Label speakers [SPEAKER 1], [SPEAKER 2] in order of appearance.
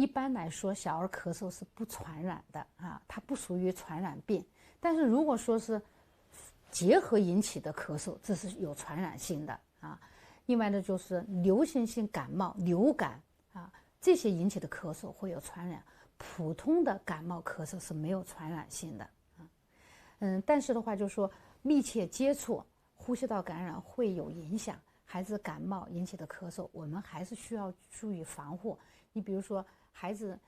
[SPEAKER 1] 一般来说，小儿咳嗽是不传染的啊，它不属于传染病。但是如果说是结核引起的咳嗽，这是有传染性的啊。另外呢，就是流行性感冒、流感啊这些引起的咳嗽会有传染，普通的感冒咳嗽是没有传染性的啊。但是的话，就是说密切接触、呼吸道感染会有影响。孩子感冒引起的咳嗽，我们还是需要注意防护。你比如说，孩子